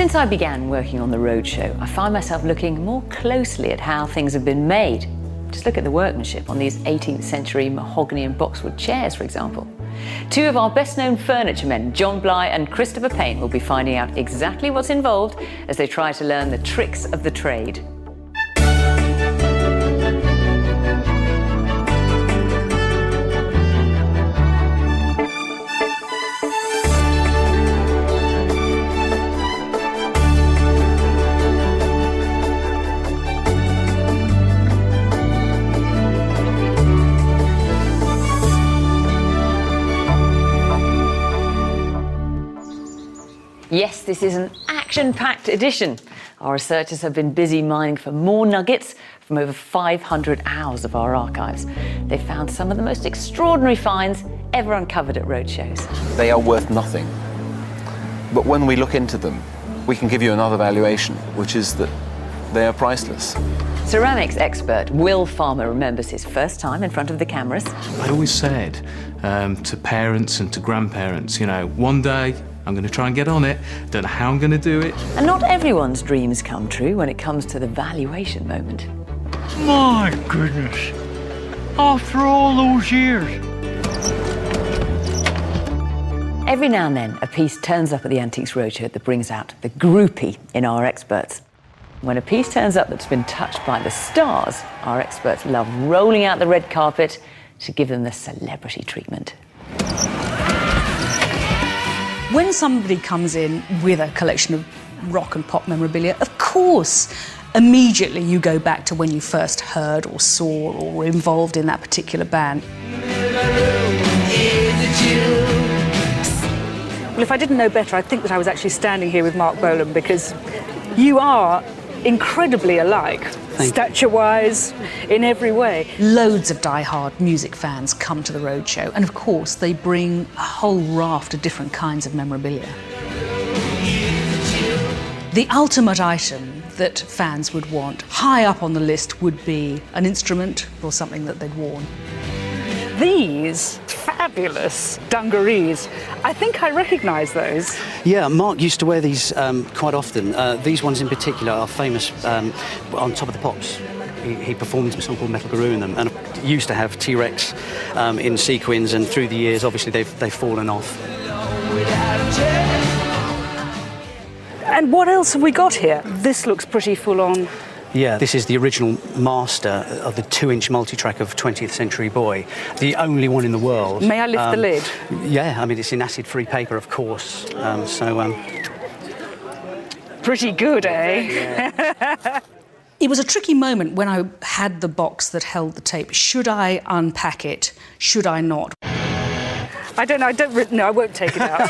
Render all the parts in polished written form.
Since I began working on the Roadshow, I find myself looking more closely at how things have been made. Just look at the workmanship on these 18th century mahogany and boxwood chairs, for example. Two of our best-known furniture men, John Bly and Christopher Payne, will be finding out exactly what's involved as they try to learn the tricks of the trade. Yes, this is an action-packed edition. Our researchers have been busy mining for more nuggets from over 500 hours of our archives. They've found some of the most extraordinary finds ever uncovered at roadshows. They are worth nothing. But when we look into them, we can give you another valuation, which is that they are priceless. Ceramics expert Will Farmer remembers his first time in front of the cameras. I'd always said to parents and to grandparents, you know, one day I'm going to try and get on it, don't know how I'm going to do it. And not everyone's dreams come true when it comes to the valuation moment. My goodness, after all those years. Every now and then, a piece turns up at the Antiques Roadshow that brings out the groupie in our experts. When a piece turns up that's been touched by the stars, our experts love rolling out the red carpet to give them the celebrity treatment. When somebody comes in with a collection of rock and pop memorabilia, of course, immediately you go back to when you first heard or saw or were involved in that particular band. Well, if I didn't know better, I'd think that I was actually standing here with Mark Bolan, because you are incredibly alike, stature-wise, in every way. Loads of die-hard music fans come to the Roadshow, and of course they bring a whole raft of different kinds of memorabilia. The ultimate item that fans would want, high up on the list, would be an instrument or something that they'd worn. These fabulous dungarees, I think I recognise those. Yeah, Mark used to wear these quite often. These ones in particular are famous on Top of the Pops. He performed a song called Metal Guru in them, and used to have T-Rex in sequins, and through the years obviously they've fallen off. And what else have we got here? This looks pretty full on. Yeah, this is the original master of the 2-inch multitrack of 20th Century Boy, the only one in the world. May I lift the lid? Yeah, I mean, it's in acid-free paper, of course, Pretty good, eh? Yeah. It was a tricky moment when I had the box that held the tape. Should I unpack it? Should I not? I don't know, no, I won't take it out.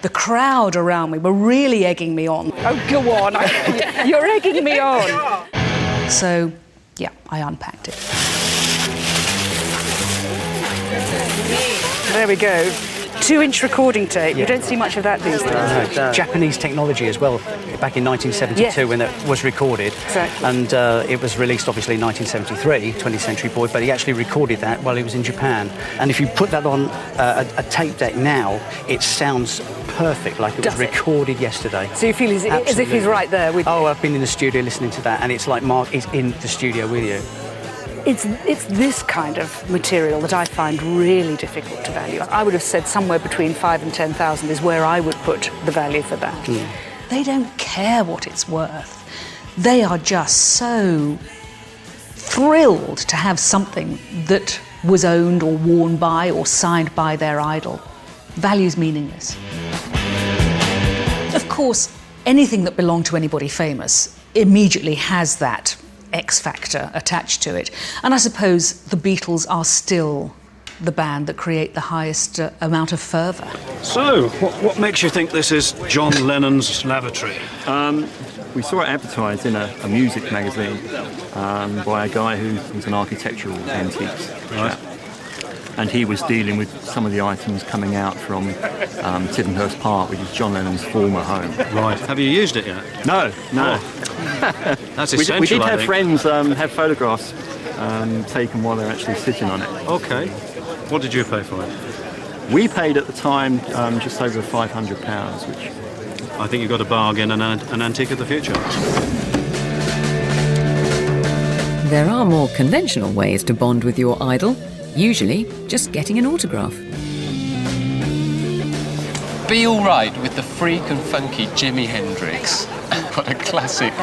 The crowd around me were really egging me on. Oh, go on. You're egging me on. So, yeah, I unpacked it. There we go. 2-inch recording tape. You don't see much of that these days. No, Japanese technology as well, back in 1972 when it was recorded. Exactly. And it was released obviously in 1973, 20th Century Boy, but he actually recorded that while he was in Japan. And if you put that on a tape deck now, it sounds perfect, like it was recorded yesterday. So you feel as if he's right there with you? Oh, I've been in the studio listening to that, and it's like Mark is in the studio with you. It's this kind of material that I find really difficult to value. I would have said somewhere between 5,000 and 10,000 is where I would put the value for that. Mm. They don't care what it's worth. They are just so thrilled to have something that was owned or worn by or signed by their idol. Value's meaningless. Of course, anything that belonged to anybody famous immediately has that X factor attached to it. And I suppose the Beatles are still the band that create the highest amount of fervour. So, what makes you think this is John Lennon's lavatory? We saw it advertised in a music magazine by a guy who's an architectural antiques chap. And he was dealing with some of the items coming out from Tittenhurst Park, which is John Lennon's former home. Right. Have you used it yet? No. Oh. That's essential, we did I have think. friends have photographs taken while they're actually sitting on it. OK. What did you pay for it? We paid at the time just over £500, which I think you've got a bargain and an antique of the future. There are more conventional ways to bond with your idol, usually just getting an autograph. Be all right with the freak and funky Jimi Hendrix. What a classic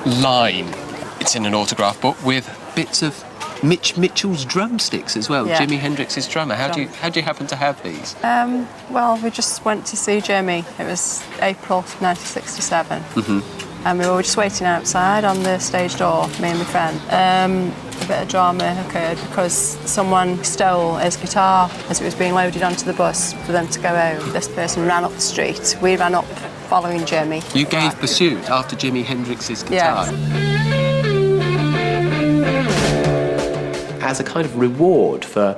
line. It's in an autograph book with bits of Mitch Mitchell's drumsticks as well. Jimi Hendrix's drummer. How do you happen to have these? Well, we just went to see Jimmy. It was April 1967. And we were just waiting outside on the stage door, me and my friend. A bit of drama occurred because someone stole his guitar as it was being loaded onto the bus for them to go home. This person ran up the street. We ran up following Jimmy. You gave pursuit after Jimi Hendrix's guitar? As a kind of reward for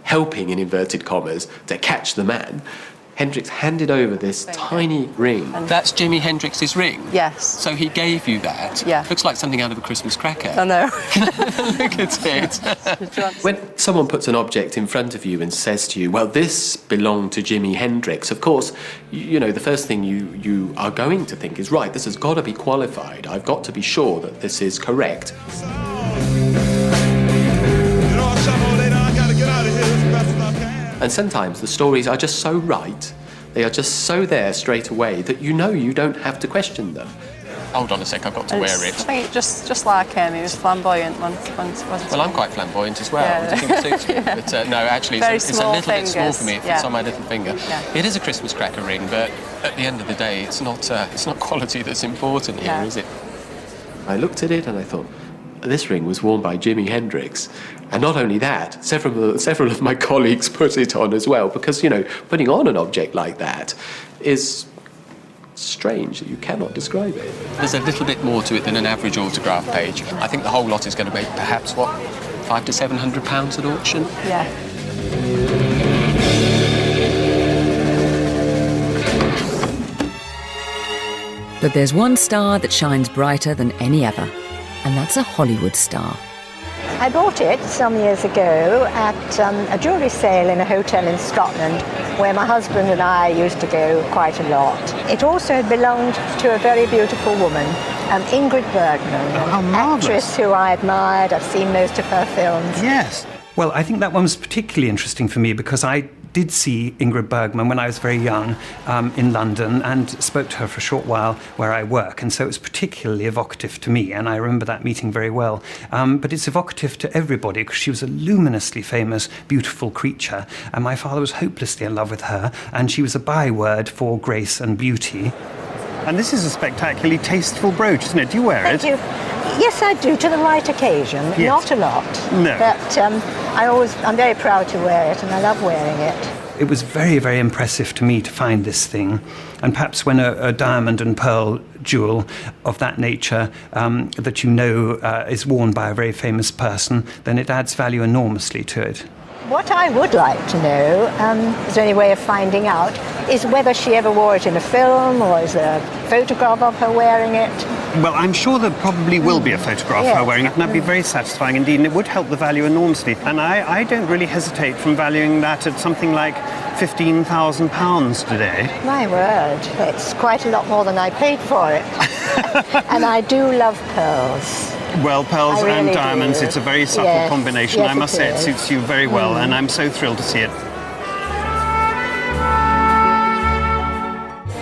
helping, in inverted commas, to catch the man, Hendrix handed over this tiny ring. That's Jimi Hendrix's ring? Yes. So he gave you that? Yeah. Looks like something out of a Christmas cracker. I know. Look at it. When someone puts an object in front of you and says to you, well, this belonged to Jimi Hendrix, of course, you know, the first thing you are going to think is, right, this has got to be qualified. I've got to be sure that this is correct. And sometimes the stories are just so right, they are just so there straight away that you know you don't have to question them. Hold on a sec, I've got to wear it. I think just like him, he was flamboyant once wasn't he? Well, I'm quite flamboyant as well. I think it suits me. But no, actually, it's a little bit small for me if it's on my little finger. It is a Christmas cracker ring, but at the end of the day, it's not quality that's important here, is it? I looked at it and I thought, this ring was worn by Jimi Hendrix. And not only that, several of my colleagues put it on as well, because, you know, putting on an object like that is strange. You cannot describe it. There's a little bit more to it than an average autograph page. I think the whole lot is going to make perhaps, what, £500 to £700 at auction? Yeah. But there's one star that shines brighter than any other, and that's a Hollywood star. I bought it some years ago at a jewellery sale in a hotel in Scotland where my husband and I used to go quite a lot. It also belonged to a very beautiful woman, Ingrid Bergman, an actress who I admired. I've seen most of her films. Yes. Well, I think that one was particularly interesting for me because I did see Ingrid Bergman when I was very young in London and spoke to her for a short while where I work, and so it was particularly evocative to me, and I remember that meeting very well. But it's evocative to everybody because she was a luminously famous, beautiful creature, and my father was hopelessly in love with her, and she was a byword for grace and beauty. And this is a spectacularly tasteful brooch, isn't it? Do you wear it? Thank you. Yes, I do, to the right occasion. Yes. Not a lot. No. But I'm very proud to wear it, and I love wearing it. It was very, very impressive to me to find this thing. And perhaps when a diamond and pearl jewel of that nature that you know is worn by a very famous person, then it adds value enormously to it. What I would like to know, is there any way of finding out, is whether she ever wore it in a film, or is there a photograph of her wearing it? Well, I'm sure there probably will be a photograph of her wearing it, and that'd be very satisfying indeed, and it would help the value enormously. And I don't really hesitate from valuing that at something like £15,000 today. My word, it's quite a lot more than I paid for it. And I do love pearls. Well, pearls really and diamonds, do. it's a very subtle combination. Yes, I must say it suits you very well, and I'm so thrilled to see it.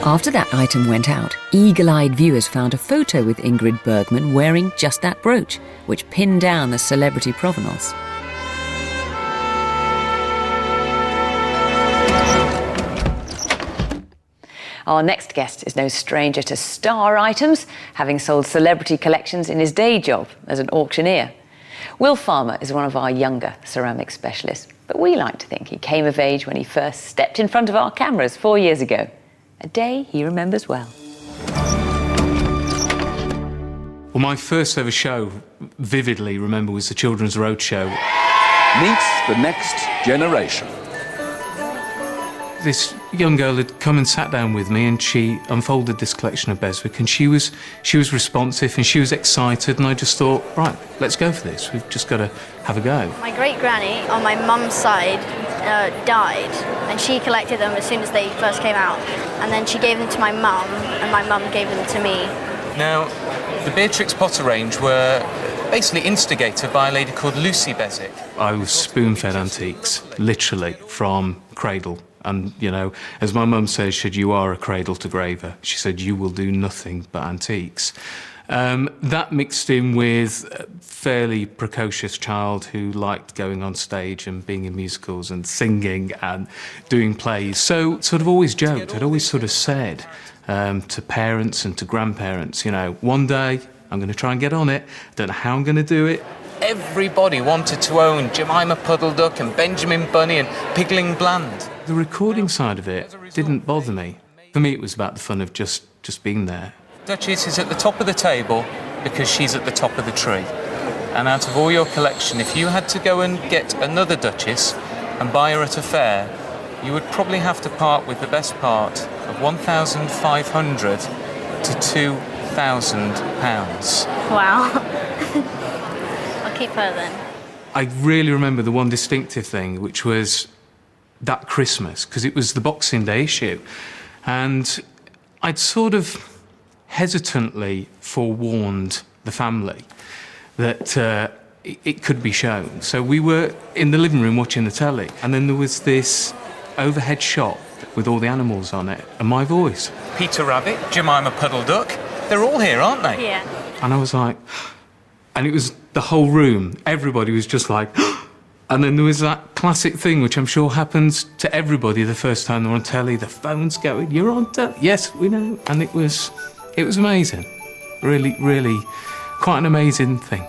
After that item went out, eagle-eyed viewers found a photo with Ingrid Bergman wearing just that brooch, which pinned down the celebrity provenance. Our next guest is no stranger to star items, having sold celebrity collections in his day job as an auctioneer. Will Farmer is one of our younger ceramic specialists, but we like to think he came of age when he first stepped in front of our cameras 4 years ago. A day he remembers well. Well, my first ever show, vividly remember, was the Children's Roadshow. Meets the next generation. This young girl had come and sat down with me, and she unfolded this collection of Beswick, and she was responsive and she was excited, and I just thought, right, let's go for this. We've just got to have a go. My great granny on my mum's side died, and she collected them as soon as they first came out, and then she gave them to my mum, and my mum gave them to me. Now, the Beatrix Potter range were basically instigated by a lady called Lucy Beswick. I was spoon-fed antiques, literally, from cradle. And, you know, as my mum says, you are a cradle to graver. She said, you will do nothing but antiques. That mixed in with a fairly precocious child who liked going on stage and being in musicals and singing and doing plays. So sort of always joked, I'd always sort of said to parents and to grandparents, you know, one day I'm going to try and get on it, don't know how I'm going to do it. Everybody wanted to own Jemima Puddle Duck and Benjamin Bunny and Pigling Bland. The recording side of it didn't bother me. For me, it was about the fun of just being there. Duchess is at the top of the table because she's at the top of the tree. And out of all your collection, if you had to go and get another Duchess and buy her at a fair, you would probably have to part with the best part of £1,500 to £2,000. Wow. I'll keep her then. I really remember the one distinctive thing, which was that Christmas, because it was the Boxing Day issue. And I'd sort of hesitantly forewarned the family that it could be shown. So we were in the living room watching the telly, and then there was this overhead shot with all the animals on it, and my voice. Peter Rabbit, Jemima Puddle Duck, they're all here, aren't they? Yeah. And I was like, and it was the whole room, everybody was just like, and then there was that classic thing, which I'm sure happens to everybody the first time they're on telly, the phone's going, you're on telly? Yes, we know. And it was amazing. Really, really quite an amazing thing.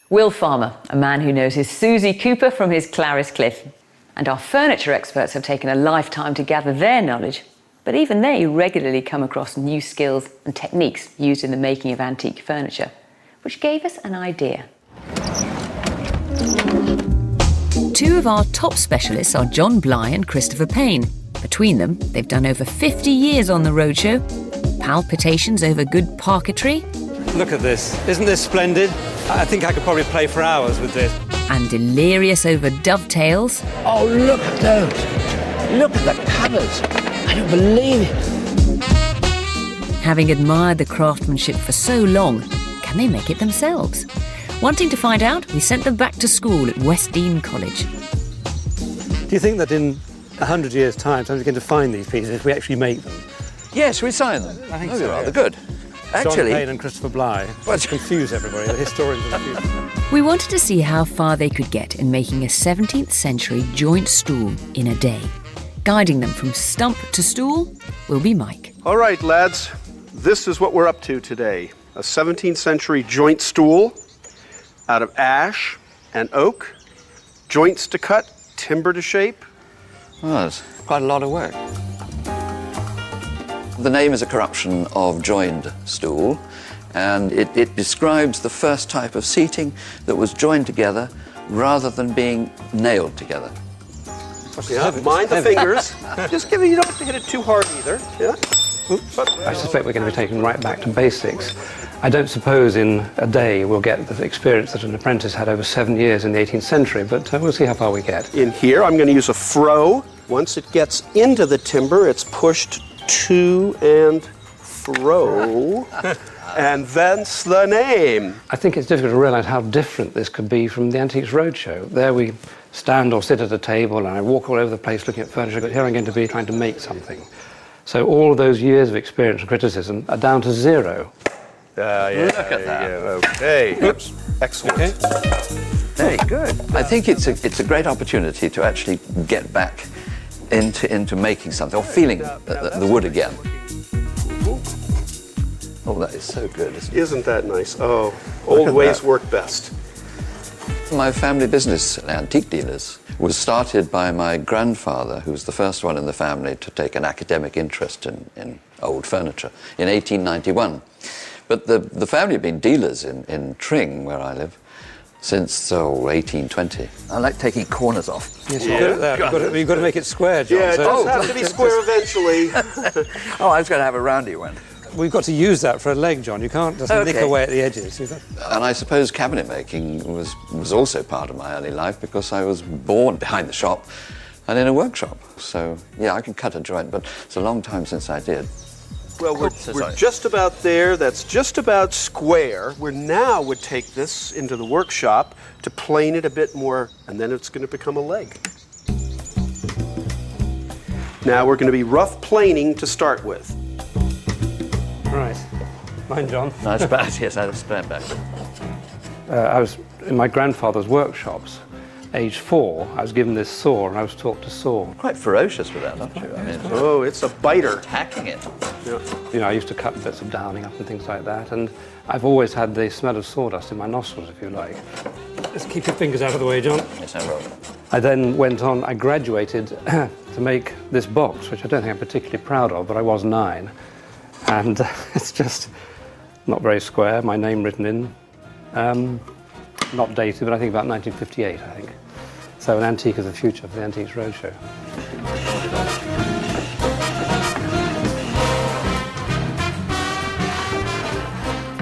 Will Farmer, a man who knows his Susie Cooper from his Clarice Cliff. And our furniture experts have taken a lifetime to gather their knowledge, but even they regularly come across new skills and techniques used in the making of antique furniture, which gave us an idea. Two of our top specialists are John Bly and Christopher Payne. Between them, they've done over 50 years on the roadshow, palpitations over good parquetry. Look at this. Isn't this splendid? I think I could probably play for hours with this. And delirious over dovetails. Oh, look at those. Look at the colours. I don't believe it. Having admired the craftsmanship for so long, can they make it themselves? Wanting to find out, we sent them back to school at West Dean College. Do you think that in 100 years' time, someone's going to find these pieces if we actually make them? Yes, we sign them. I think so. so, Rather yes. good. Actually, John Payne and Christopher Bly. Let's confuse everybody, the historians of the future. We wanted to see how far they could get in making a 17th century joint stool in a day. Guiding them from stump to stool will be Mike. All right, lads, this is what we're up to today. A 17th century joint stool out of ash and oak, joints to cut, timber to shape. Oh, that's quite a lot of work. The name is a corruption of joined stool, and it describes the first type of seating that was joined together rather than being nailed together. Yeah, mind the fingers. Just give it, you don't have to hit it too hard either. Yeah. I suspect we're going to be taken right back to basics. I don't suppose in a day we'll get the experience that an apprentice had over 7 years in the 18th century, but we'll see how far we get. In here, I'm going to use a fro. Once it gets into the timber, it's pushed to and fro, and thence the name. I think it's difficult to realise how different this could be from the Antiques Roadshow. There we stand or sit at a table and I walk all over the place looking at furniture, but here I'm going to be trying to make something. So all of those years of experience and criticism are down to zero. Yeah, look at that. Okay. Oops. Excellent. Okay. Very good. I think it's a great opportunity to actually get back into making something, or feeling the wood again. Oh, that is so good, Isn't that nice? Oh, old ways work best. My family business, Antique Dealers, was started by my grandfather, who was the first one in the family to take an academic interest in old furniture, in 1891. But the family have been dealers in Tring, where I live, since 1820. I like taking corners off. Yes, you've got to make it square, John. Yeah, it does have to be square eventually. Oh, I was going to have a roundy one. We've got to use that for a leg, John. You can't just nick away at the edges. And I suppose cabinet making was also part of my early life because I was born behind the shop and in a workshop. So, yeah, I can cut a joint, but it's a long time since I did. Well, we're just about there. That's just about square. We now would take this into the workshop to plane it a bit more, and then it's going to become a leg. Now we're going to be rough planing to start with. Right. Mine, John. No, it's bad. Yes, I stand back. I was in my grandfather's workshops. Age 4, I was given this saw and I was taught to saw. Quite ferocious with that, aren't you? I mean, oh, it's a biter. Hacking it. Yeah. You know, I used to cut bits of downing up and things like that, and I've always had the smell of sawdust in my nostrils, if you like. Just keep your fingers out of the way, John. Yes, I will. I then went on, I graduated to make this box, which I don't think I'm particularly proud of, but I was 9. And it's just not very square, my name written in. Not dated, but I think about 1958, I think. So an antique of the future for the Antiques Roadshow.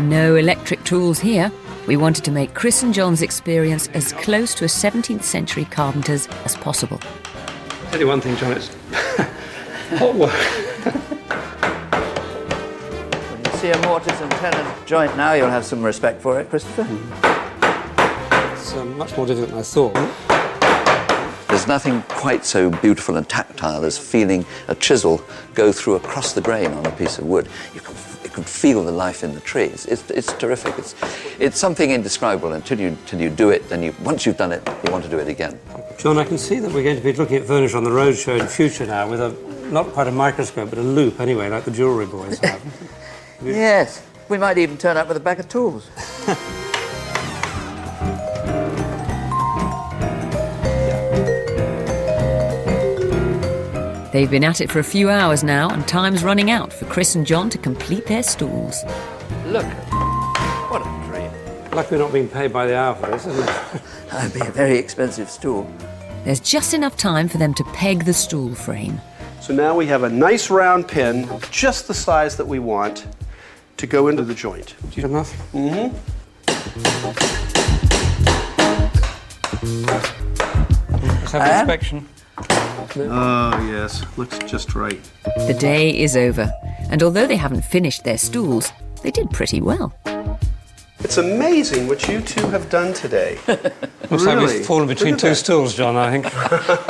No electric tools here. We wanted to make Chris and John's experience as close to a 17th century carpenter's as possible. I'll tell you one thing, John, it's hot work. When you see a mortise and tenon joint now, you'll have some respect for it, Christopher. It's much more difficult than I thought. There's nothing quite so beautiful and tactile as feeling a chisel go through across the grain on a piece of wood. You can feel the life in the trees. It's terrific. It's something indescribable until you do it. Then once you've done it, you want to do it again. John, I can see that we're going to be looking at furniture on the roadshow in future now with not quite a microscope, but a loop anyway, like the jewellery boys have. Yes, we might even turn up with a bag of tools. They've been at it for a few hours now, and time's running out for Chris and John to complete their stools. Look, what a dream. Lucky we're not being paid by the hour for this, isn't it? That'd be a very expensive stool. There's just enough time for them to peg the stool frame. So now we have a nice round pin, just the size that we want, to go into the joint. Do you have enough? Mm-hmm. Let's have an inspection. Oh, yes. Looks just right. The day is over, and although they haven't finished their stools, they did pretty well. It's amazing what you two have done today. Looks like we've fallen between two stools, John, I think.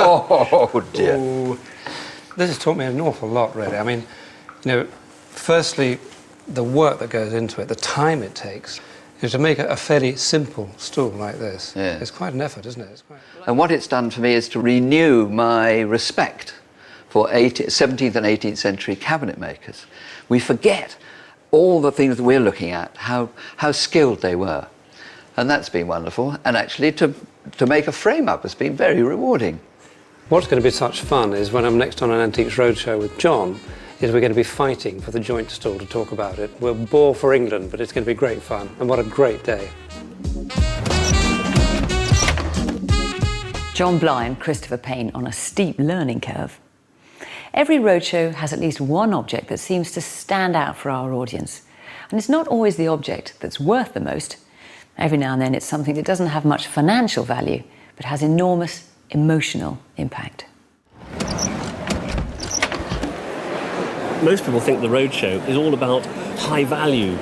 Oh, dear. Ooh. This has taught me an awful lot, really. I mean, you know, firstly, the work that goes into it, the time it takes, to make a fairly simple stool like this. Yeah. It's quite an effort, isn't it? And what it's done for me is to renew my respect for 17th and 18th century cabinet makers. We forget all the things that we're looking at, how skilled they were. And that's been wonderful. And actually to make a frame up has been very rewarding. What's going to be such fun is when I'm next on an Antiques Roadshow with John, is we're going to be fighting for the joint stool to talk about it. We'll bore for England, but it's going to be great fun. And what a great day. John Bly and Christopher Payne on a steep learning curve. Every roadshow has at least one object that seems to stand out for our audience. And it's not always the object that's worth the most. Every now and then it's something that doesn't have much financial value, but has enormous emotional impact. Most people think the roadshow is all about high value,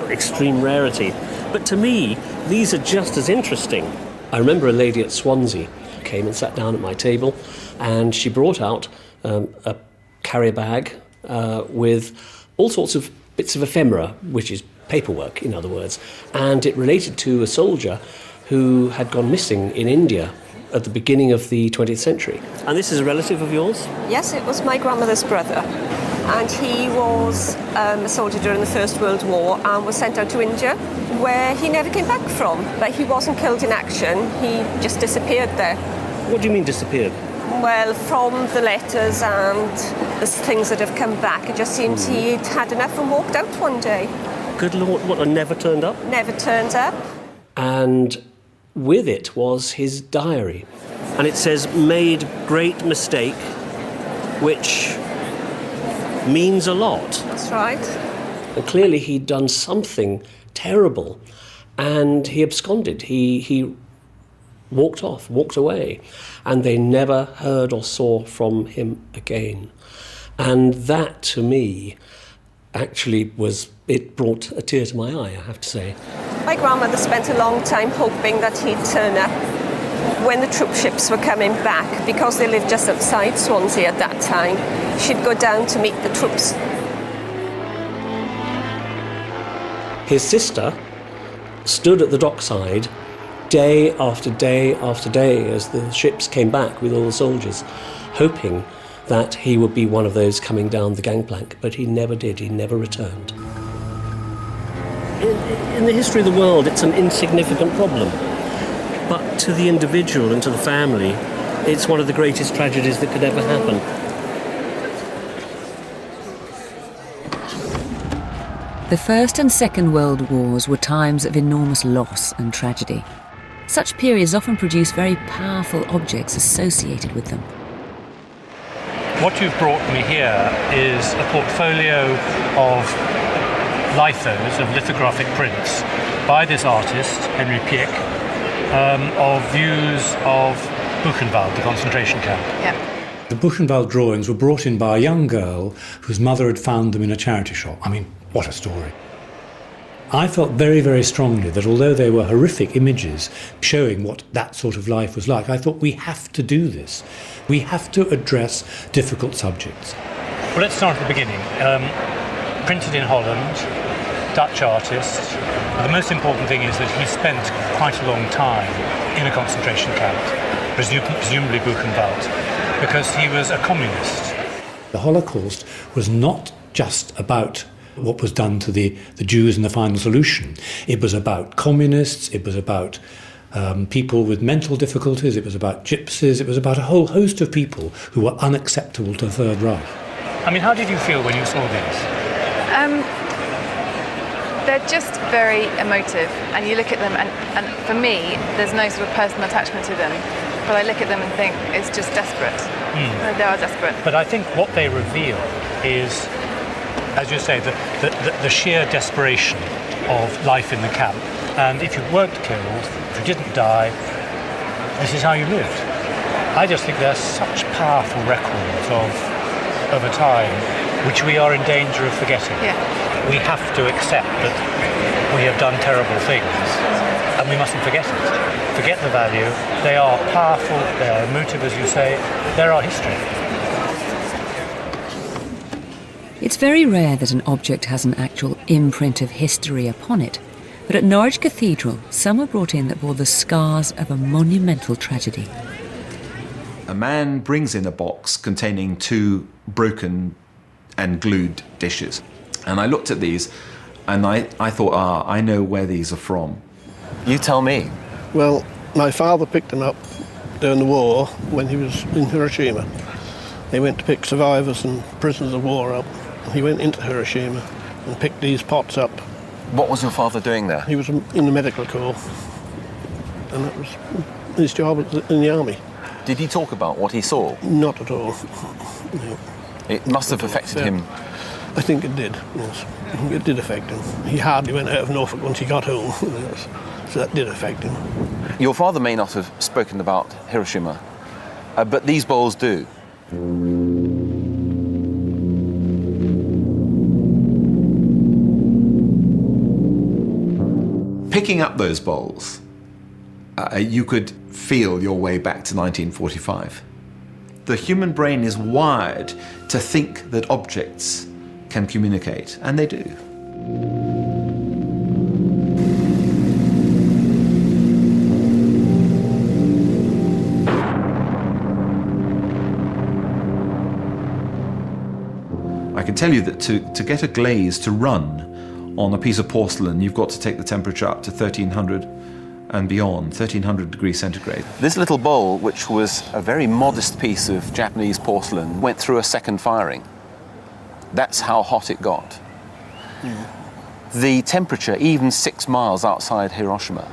extreme rarity. But to me, these are just as interesting. I remember a lady at Swansea came and sat down at my table, and she brought out a carrier bag with all sorts of bits of ephemera, which is paperwork, in other words. And it related to a soldier who had gone missing in India at the beginning of the 20th century. And this is a relative of yours? Yes, it was my grandmother's brother. And he was a soldier during the First World War and was sent out to India, where he never came back from. But he wasn't killed in action, he just disappeared there. What do you mean disappeared? Well, from the letters and the things that have come back, it just seems he'd had enough and walked out one day. Good Lord, what, and never turned up? Never turned up. And with it was his diary. And it says, made great mistake, which means a lot. That's right. And clearly he'd done something terrible, and he absconded. He walked off, walked away, and they never heard or saw from him again. And that, to me, actually it brought a tear to my eye, I have to say. My grandmother spent a long time hoping that he'd turn up when the troop ships were coming back, because they lived just outside Swansea at that time. She'd go down to meet the troops. His sister stood at the dockside day after day after day as the ships came back with all the soldiers, hoping that he would be one of those coming down the gangplank, but he never did. He never returned. In the history of the world, it's an insignificant problem. But to the individual and to the family, it's one of the greatest tragedies that could ever happen. The First and Second World Wars were times of enormous loss and tragedy. Such periods often produce very powerful objects associated with them. What you've brought me here is a portfolio of lithos, of lithographic prints, by this artist, Henry Pieck, of views of Buchenwald, the concentration camp. The Buchenwald drawings were brought in by a young girl whose mother had found them in a charity shop. I mean, what a story. I felt very, very strongly that although they were horrific images showing what that sort of life was like, I thought we have to do this. We have to address difficult subjects. Well, let's start at the beginning. Printed in Holland, Dutch artist. The most important thing is that he spent quite a long time in a concentration camp, presumably Buchenwald, because he was a communist. The Holocaust was not just about what was done to the Jews in the final solution. It was about communists, it was about people with mental difficulties, it was about gypsies, it was about a whole host of people who were unacceptable to the Third Reich. I mean, how did you feel when you saw these? They're just very emotive, and you look at them, and for me, there's no sort of personal attachment to them, but I look at them and think it's just desperate. They are desperate. But I think what they reveal is, as you say, the sheer desperation of life in the camp. And if you weren't killed, if you didn't die, this is how you lived. I just think they're such powerful records of a time which we are in danger of forgetting. We have to accept that we have done terrible things, and we mustn't forget it. Forget the value. They are powerful, they are emotive, as you say, they're our history. It's very rare that an object has an actual imprint of history upon it, but at Norwich Cathedral, some were brought in that bore the scars of a monumental tragedy. A man brings in a box containing 2 broken and glued dishes. And I looked at these and I thought, I know where these are from. You tell me. Well, my father picked them up during the war when he was in Hiroshima. They went to pick survivors and prisoners of war up. He went into Hiroshima and picked these pots up. What was your father doing there? He was in the medical corps, and that was his job in the army. Did he talk about what he saw? Not at all. No. It must have affected him. I think it did, yes. I think it did affect him. He hardly went out of Norfolk once he got home, yes. So that did affect him. Your father may not have spoken about Hiroshima, but these bowls do. Picking up those bowls, you could feel your way back to 1945. The human brain is wired to think that objects can communicate, and they do. I can tell you that to get a glaze to run on a piece of porcelain, you've got to take the temperature up to 1300 and beyond, 1300 degrees centigrade. This little bowl, which was a very modest piece of Japanese porcelain, went through a second firing. That's how hot it got. The temperature, even 6 miles outside Hiroshima,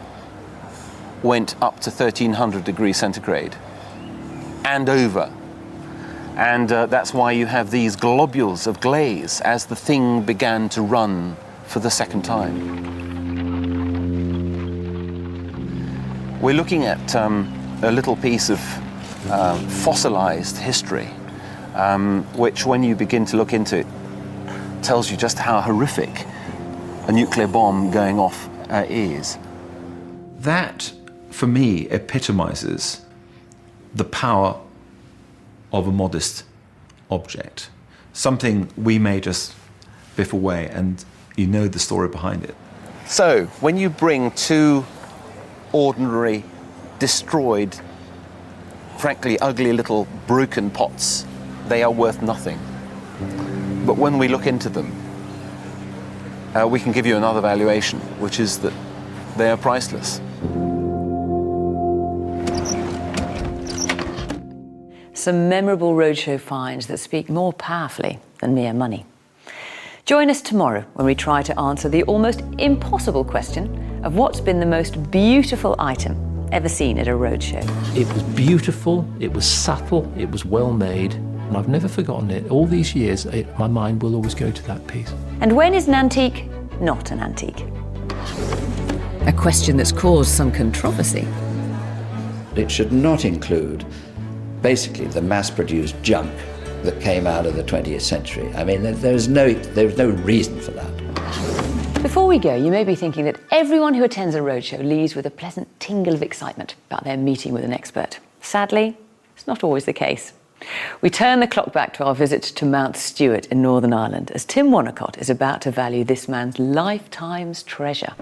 went up to 1300 degrees centigrade and over. And that's why you have these globules of glaze as the thing began to run for the second time. We're looking at a little piece of fossilized history, which when you begin to look into it, tells you just how horrific a nuclear bomb going off is. That, for me, epitomizes the power of a modest object. Something we may just biff away, and you know the story behind it. So, when you bring two ordinary, destroyed, frankly ugly little broken pots, they are worth nothing. But when we look into them, we can give you another valuation, which is that they are priceless. Some memorable roadshow finds that speak more powerfully than mere money. Join us tomorrow when we try to answer the almost impossible question of what's been the most beautiful item ever seen at a roadshow. It was beautiful, it was subtle, it was well made, and I've never forgotten it. All these years, my mind will always go to that piece. And when is an antique not an antique? A question that's caused some controversy. It should not include basically the mass-produced junk that came out of the 20th century. I mean, there's no reason for that. Before we go, you may be thinking that everyone who attends a roadshow leaves with a pleasant tingle of excitement about their meeting with an expert. Sadly, it's not always the case. We turn the clock back to our visit to Mount Stewart in Northern Ireland as Tim Wonnacott is about to value this man's lifetime's treasure.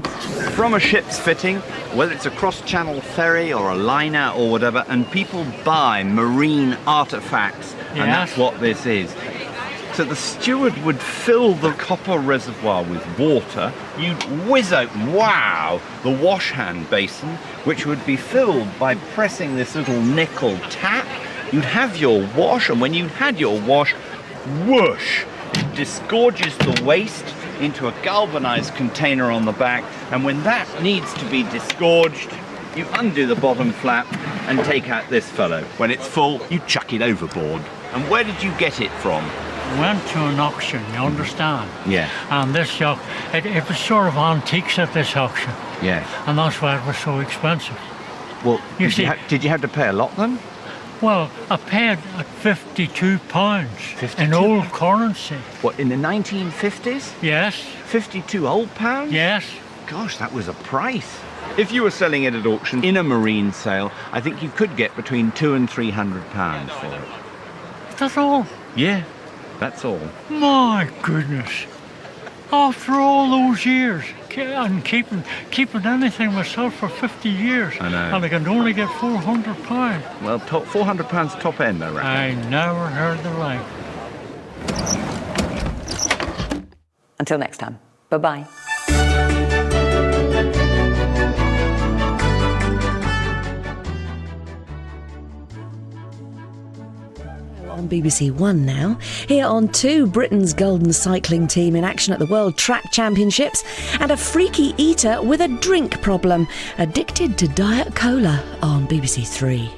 From a ship's fitting, whether it's a cross-channel ferry or a liner or whatever, and people buy marine artefacts, and that's what this is. So the steward would fill the copper reservoir with water, you'd whiz open, wow, the wash hand basin, which would be filled by pressing this little nickel tap. You'd have your wash, and when you'd had your wash, whoosh, it disgorges the waste into a galvanized container on the back, and when that needs to be disgorged, you undo the bottom flap and take out this fellow. When it's full, you chuck it overboard. And where did you get it from? Went to an auction, you understand? Yeah. And this it was sort of antiques at this auction. Yeah. And that's why it was so expensive. Well, did you have to pay a lot then? Well, I paid at £52 in old currency. What, in the 1950s? Yes. 52 old pounds? Yes. Gosh, that was a price. If you were selling it at auction in a marine sale, I think you could get between £200 and £300 for it. That's all? Yeah, that's all. My goodness. After all those years, and keeping anything myself for 50 years, I know. And I can only get £400. Well, £400 top end, I reckon. I never heard the like. Until next time, bye-bye. On BBC One now. Here on 2, Britain's golden cycling team in action at the World Track Championships, and a freaky eater with a drink problem, addicted to Diet Cola on BBC 3.